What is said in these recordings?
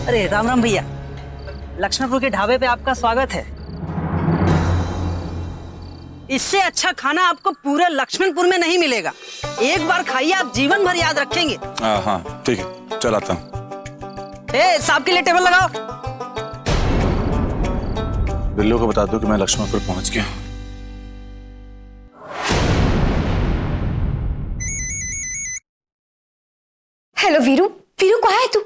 अरे राम राम भैया, लक्ष्मणपुर के ढाबे पे आपका स्वागत है। इससे अच्छा खाना आपको पूरे लक्ष्मणपुर में नहीं मिलेगा। एक बार खाइए, आप जीवन भर याद रखेंगे। हाँ ठीक है, चल आता हूँ। साहब के लिए टेबल लगाओ। बिल्लू को बता दो कि मैं लक्ष्मणपुर पहुंच गया हूँ। हेलो वीरू, वीरू कहाँ है तू?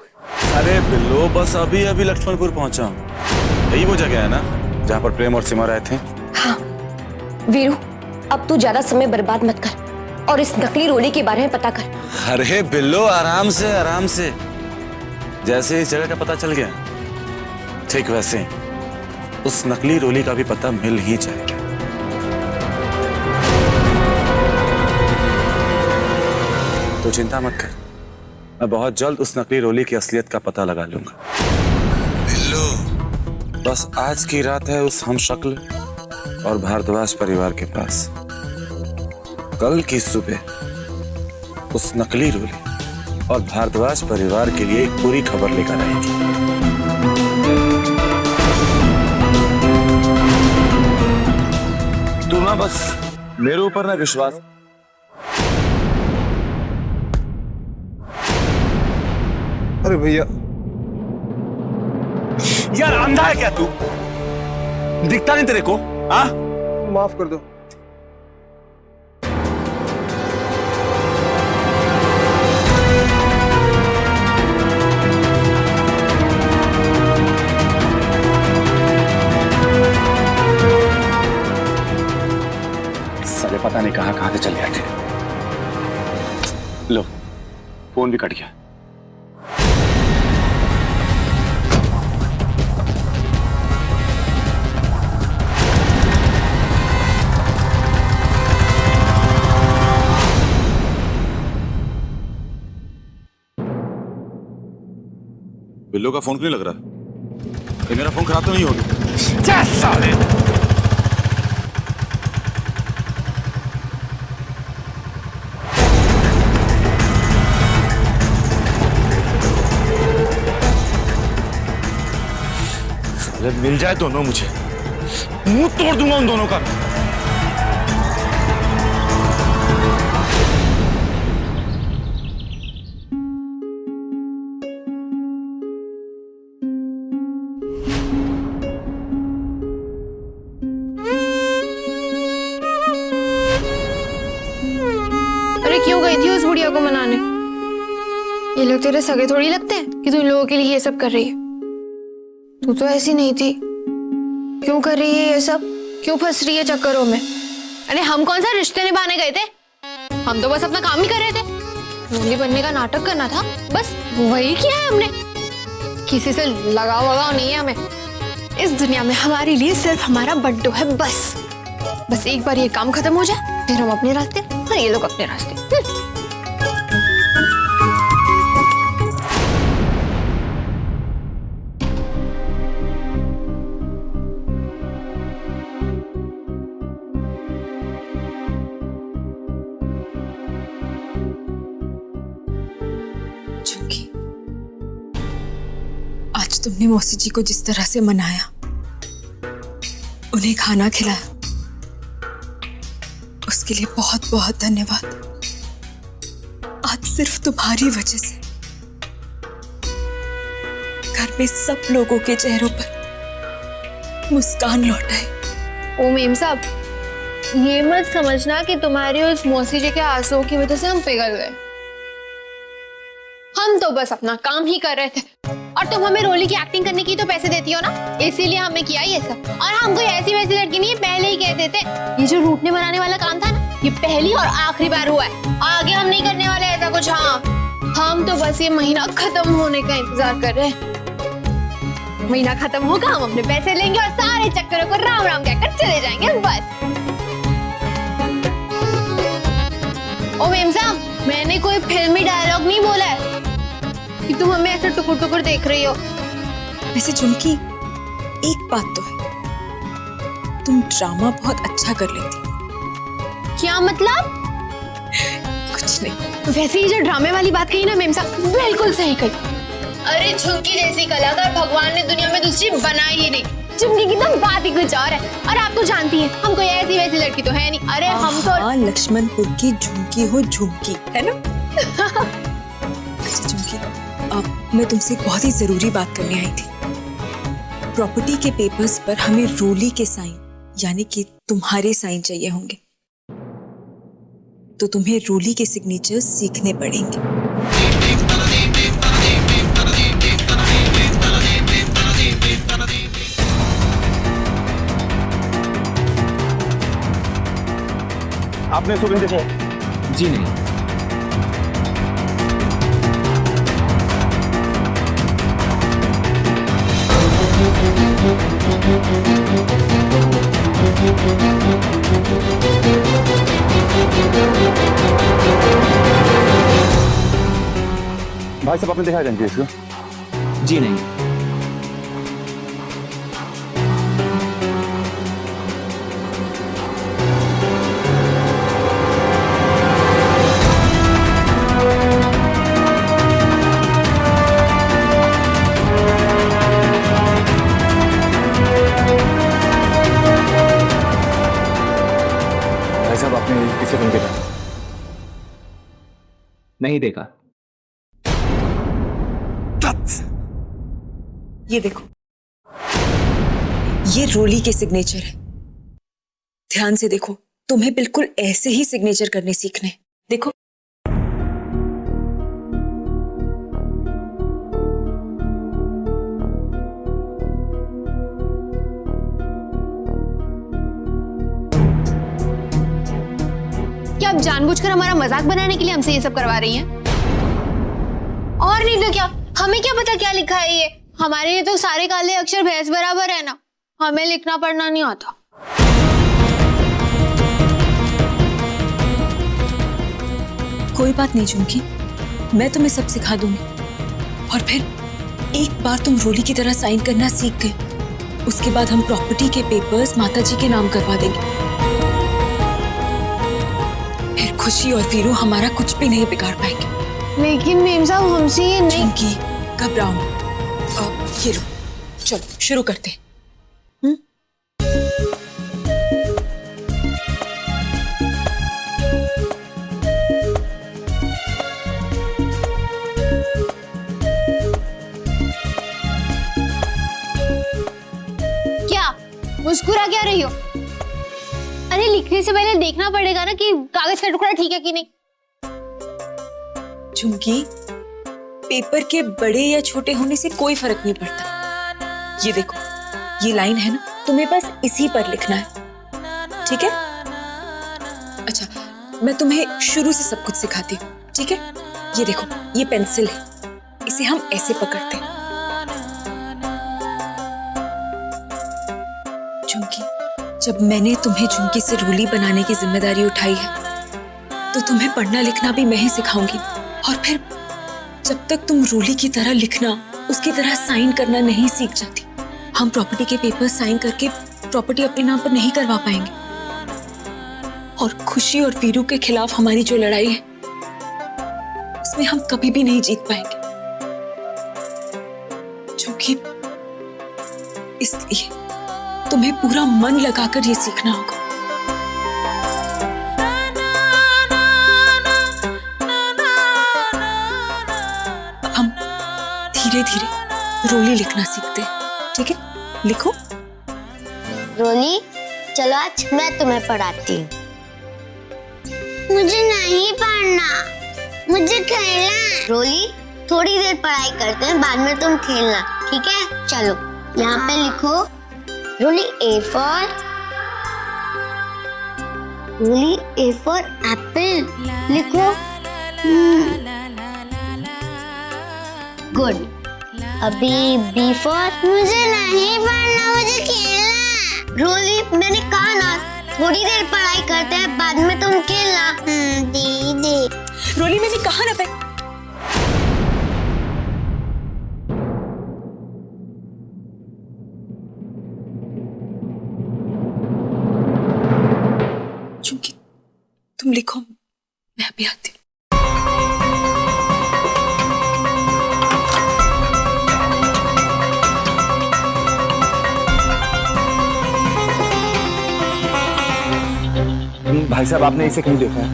अरे बिल्लू, बस अभी अभी लक्ष्मणपुर पहुंचा हूँ। यही वो जगह है ना जहाँ पर प्रेम और सीमा रहे थे? हाँ वीरू, अब तू ज्यादा समय बर्बाद मत कर और इस नकली रोली के बारे में पता कर। अरे बिल्लू, आराम से आराम से। जैसे इस जगह का पता चल गया, ठीक वैसे उस नकली रोली का भी पता मिल ही जाएगा। तो चिंता मत कर, मैं बहुत जल्द उस नकली रोली की असलियत का पता लगा लूंगा। बिल्लू, बस आज की रात है उस हमशक्ल और भारद्वाज परिवार के पास। कल की सुबह उस नकली रोली और भारद्वाज परिवार के लिए एक पूरी खबर लेकर आएंगे। तू ना बस मेरे ऊपर ना विश्वास। अरे भैया, यार अंधा है क्या तू? दिखता नहीं तेरे को? हाँ, माफ कर दो। साले पता नहीं कहां से चले आए थे। लो, फोन भी कट गया। बिल्लो का फोन क्यों नहीं लग रहा? मेरा फोन खराब तो नहीं हो गया? साले! साले मिल जाए दोनों, मुझे मुंह तोड़ दूंगा उन दोनों का। क्यों गई थी उस बुढ़िया को मनाने? ये लोग तेरे सगे थोड़ी लगते हैं कि तू इन लोगों के लिए ये सब कर रही है। तू तो ऐसी नहीं थी। क्यों कर रही है ये सब? क्यों फंस रही है चक्करों में? अरे हम कौन सा रिश्ते निभाने गए थे? हम तो बस अपना काम ही कर रहे थे। रोली बनने का नाटक करना था, बस वही किया है हमने। किसी से लगाव वगाव नहीं है हमें। इस दुनिया में हमारे लिए सिर्फ हमारा बड्डो है, बस एक बार ये काम खत्म हो जाए, फिर हम अपने रास्ते और ये लोग अपने रास्ते। चुकी, आज तुमने मौसी जी को जिस तरह से मनाया, उन्हें खाना खिलाया, उसके लिए बहुत बहुत धन्यवाद। आज सिर्फ तुम्हारी वजह से घर में सब लोगों के चेहरों पर मुस्कान लौट आई। ओ मेम साहब, ये मत समझना कि तुम्हारी उस मौसी जी के आंसुओं की वजह से हम पिघल गए। हम तो बस अपना काम ही कर रहे थे और तुम हमें रोली की एक्टिंग करने की तो पैसे देती हो ना, इसीलिए हमें किया ये सब। और हम कोई ऐसी वैसी लड़की नहीं है, पहले ही कहते थे ये जो रूठने बनाने वाला काम था ना, ये पहली और आखिरी बार हुआ है। आगे हम नहीं करने वाले ऐसा कुछ। हाँ, हम तो बस ये महीना खत्म होने का इंतजार कर रहे हैं। महीना खत्म होगा, हम अपने पैसे लेंगे और सारे चक्करों को राम राम कहकर चले जाएंगे बस। ओ मेम साहब, मैंने कोई फिल्मी डायलॉग नहीं बोला है कि तुम हमें ऐसे टुकुर टुकुर देख रही हो। वैसे झुमकी, एक बात तो है, तुम ड्रामा बहुत अच्छा कर लेती। क्या मतलब? कुछ नहीं। वैसे ही जो ड्रामे वाली बात कही ना मेम साहब, बिल्कुल सही कही। अरे झुमकी जैसी कलाकार भगवान ने दुनिया में दूसरी बनाई ही नहीं। झुमकी की तो बात ही कुछ और है। और आप तो जानती हैं हम कोई ऐसी वैसी लड़की तो है नहीं। अरे हम तो लक्ष्मणपुर की झुमकी हो, झुमकी है ना। अच्छा झुमकी, अब मैं तुमसे एक बहुत ही जरूरी बात करने आई थी। प्रॉपर्टी के पेपर्स पर हमें रोली के साइन, यानी कि तुम्हारे साइन चाहिए होंगे, तो तुम्हें रोली के सिग्नेचर्स सीखने पड़ेंगे। आपने इसको कहीं देखा है? जी नहीं। भाई साहब आपने देखा है कहीं इसको? जी नहीं। भाई साहब आपने इसे कहीं देखा? नहीं देखा। ये देखो, ये रोली के सिग्नेचर है। ध्यान से देखो, तुम्हें बिल्कुल ऐसे ही सिग्नेचर करने सीखने हैं। देखो, क्या आप जानबूझकर हमारा मजाक बनाने के लिए हमसे ये सब करवा रही हैं? और नहीं तो क्या, हमें क्या पता क्या लिखा है ये। हमारे लिए तो सारे काले अक्षर भैंस बराबर है ना। हमें लिखना पढ़ना नहीं आता। कोई बात नहीं झुमकी, मैं तुम्हें सब सिखा दूंगी। और फिर एक बार तुम रोली की तरह साइन करना सीख गए, उसके बाद हम प्रॉपर्टी के पेपर्स माताजी के नाम करवा देंगे। फिर खुशी और वीरू हमारा कुछ भी नहीं बिगाड़ पाएंगे। लेकिन मेम साहब हमसे ये नहीं। झुमकी, घबराओ मत। ये लो, चलो शुरू करते हैं। क्या मुस्कुरा क्या रही हो? अरे लिखने से पहले देखना पड़ेगा ना कि कागज का टुकड़ा ठीक है कि नहीं। झुमकी, पेपर के बड़े या छोटे होने से कोई फर्क नहीं पड़ता। ये देखो, ये लाइन है ना, तुम्हें बस इसी पर लिखना है, ठीक है? अच्छा, मैं तुम्हें शुरू से सब कुछ सिखाती हूँ, ठीक है? ये देखो, ये पेंसिल है, इसे हम ऐसे पकड़ते हैं। झुमकी, जब मैंने तुम्हें झुमकी से रोली बनाने की जिम्मेदारी उठाई है, तो तुम्हें पढ़ना लिखना भी मैं ही सिखाऊंगी। और फिर जब तक तुम रोली की तरह लिखना, उसकी तरह साइन करना नहीं सीख जाती, हम प्रॉपर्टी के पेपर साइन करके प्रॉपर्टी अपने नाम पर नहीं करवा पाएंगे। और खुशी और वीरू के खिलाफ हमारी जो लड़ाई है, उसमें हम कभी भी नहीं जीत पाएंगे। क्योंकि इसलिए तुम्हें पूरा मन लगाकर ये सीखना होगा। हम धीरे धीरे रोली लिखना सीखते हैं, ठीक है? लिखो। रोली, चलो आज मैं तुम्हें पढ़ाती हूँ। मुझे नहीं पढ़ना, मुझे खेलना है। रोली, थोड़ी देर पढ़ाई करते हैं, बाद में तुम खेलना, ठीक है? चलो, यहाँ पे लिखो रोली ए फॉर एप्पल लिखो। गुड। अभी बी फॉर, मुझे नहीं पढ़ना, मुझे खेलना। रोली, मैंने कहा ना थोड़ी देर पढ़ाई करते हैं, बाद में तुम खेलना। दीदी। रोली, मैंने कहा ना भाई। चूंकि तुम लिखो, मैं अभी आती हूँ। लेकिन भाई साहब आपने इसे कहीं देखा है?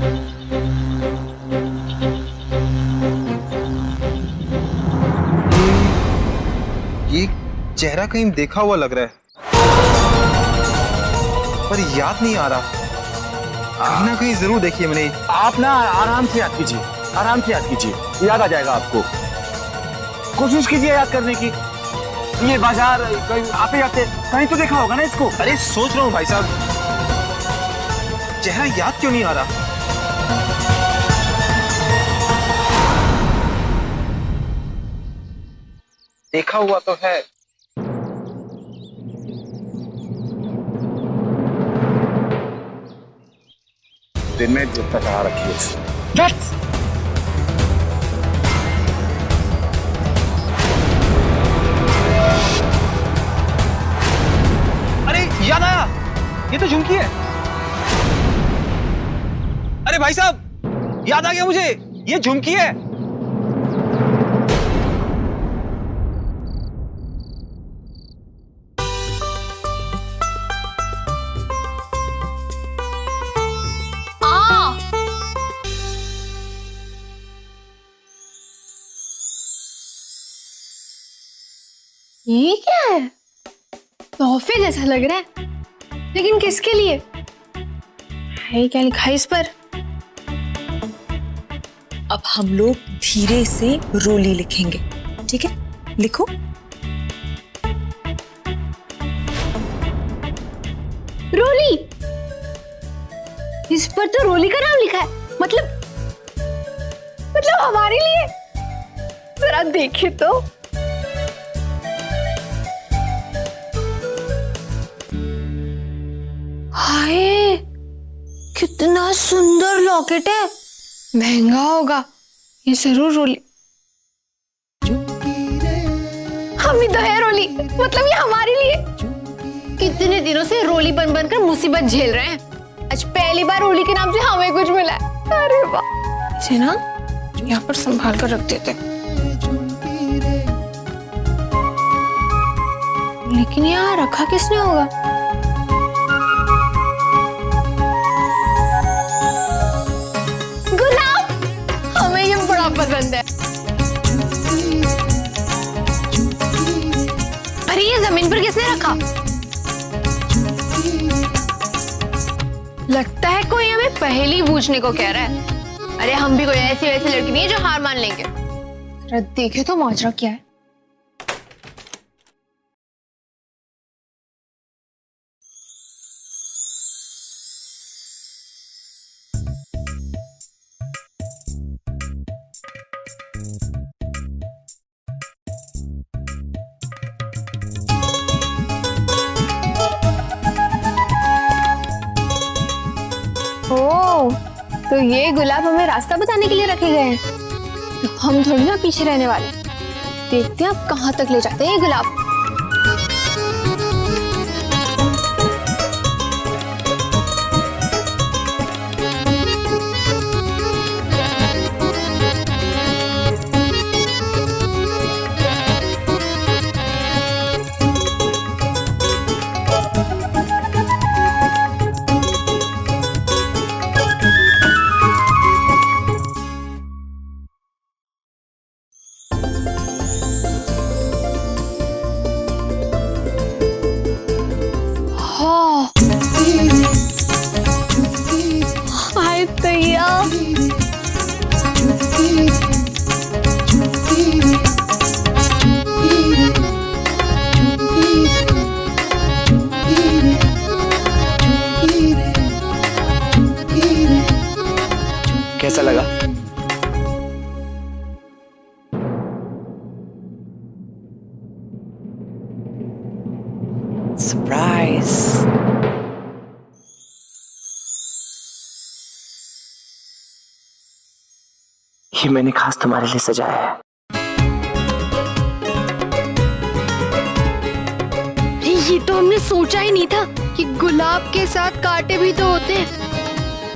ये चेहरा कहीं देखा हुआ लग रहा है, पर याद नहीं आ रहा। कहीं ना कहीं जरूर देखी है मैंने। आप ना आराम से याद कीजिए, आराम से याद कीजिए, याद आ जाएगा आपको। कोशिश कीजिए याद करने की। ये बाजार कहीं आते जाते कहीं तो देखा होगा ना इसको। अरे सोच रहा हूँ भाई साहब, चेहरा याद क्यों नहीं आ रहा। देखा हुआ तो है। दिन में जुत्ता चढ़ा रखी है इसने। अरे याद आया, ये तो झुमकी है। अरे भाई साहब याद आ गया मुझे, ये झुमकी है। ये क्या है? तोहफे जैसा लग रहा है, लेकिन किसके लिए है? क्या लिखा है इस पर? अब हम लोग धीरे से रोली लिखेंगे, ठीक है? लिखो। रोली। इस पर तो रोली का नाम लिखा है। मतलब हमारे लिए। जरा देखे तो। हाय, कितना सुंदर लॉकेट है। महंगा होगा ये, जरूर रोली। हम ही तो है रोली, मतलब ये हमारे लिए। कितने दिनों से रोली बन बनकर मुसीबत झेल रहे हैं, आज पहली बार रोली के नाम से हमें कुछ मिला है। अरे वाह। इसे ना यहाँ पर संभाल कर रख देते। लेकिन यहाँ रखा किसने होगा? पसंद है। अरे ये जमीन पर किसने रखा? लगता है कोई हमें पहेली पूछने को कह रहा है। अरे हम भी कोई ऐसी वैसी लड़की नहीं है जो हार मान लेंगे। जरा देखे तो माजरा क्या है। तो ये गुलाब हमें रास्ता बताने के लिए रखे गए हैं, तो हम थोड़ी ना पीछे रहने वाले। देखते हैं अब कहां तक ले जाते हैं ये गुलाब। कैसा लगा? सरप्राइज। ये मैंने खास तुम्हारे लिए सजाया है। ये तो हमने सोचा ही नहीं था कि गुलाब के साथ कांटे भी तो होते हैं।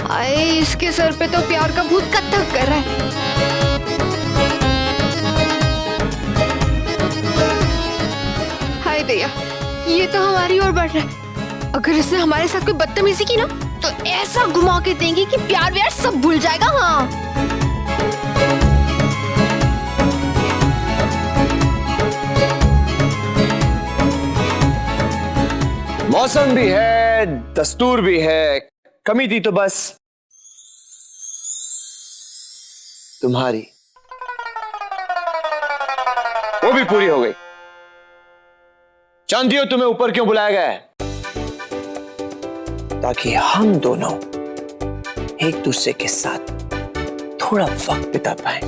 हाय, इसके सर पे तो प्यार का भूत कत्थक कर रहा है। हाय दया, ये तो हमारी ओर बढ़ रहा है। अगर इसने हमारे साथ कोई बदतमीजी की ना तो ऐसा घुमा के देंगे कि प्यार व्यार सब भूल जाएगा। हाँ मौसम भी है, दस्तूर भी है, कमी थी तो बस तुम्हारी, वो भी पूरी हो गई। जानती हो तुम्हें ऊपर क्यों बुलाया गया है? ताकि हम दोनों एक दूसरे के साथ थोड़ा वक्त बिता पाए।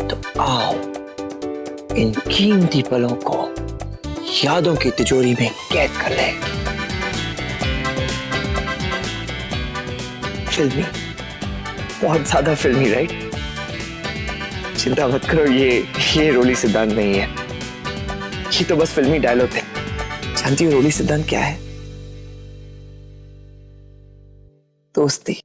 तो आओ इन कीमती पलों को यादों की तिजोरी में कैद कर ले। फिल्मी, बहुत ज्यादा फिल्मी, राइट? चिंता मत करो, ये रोली सिद्धांत नहीं है, ये तो बस फिल्मी डायलॉग है। जानती हो रोली सिद्धांत क्या है? दोस्ती।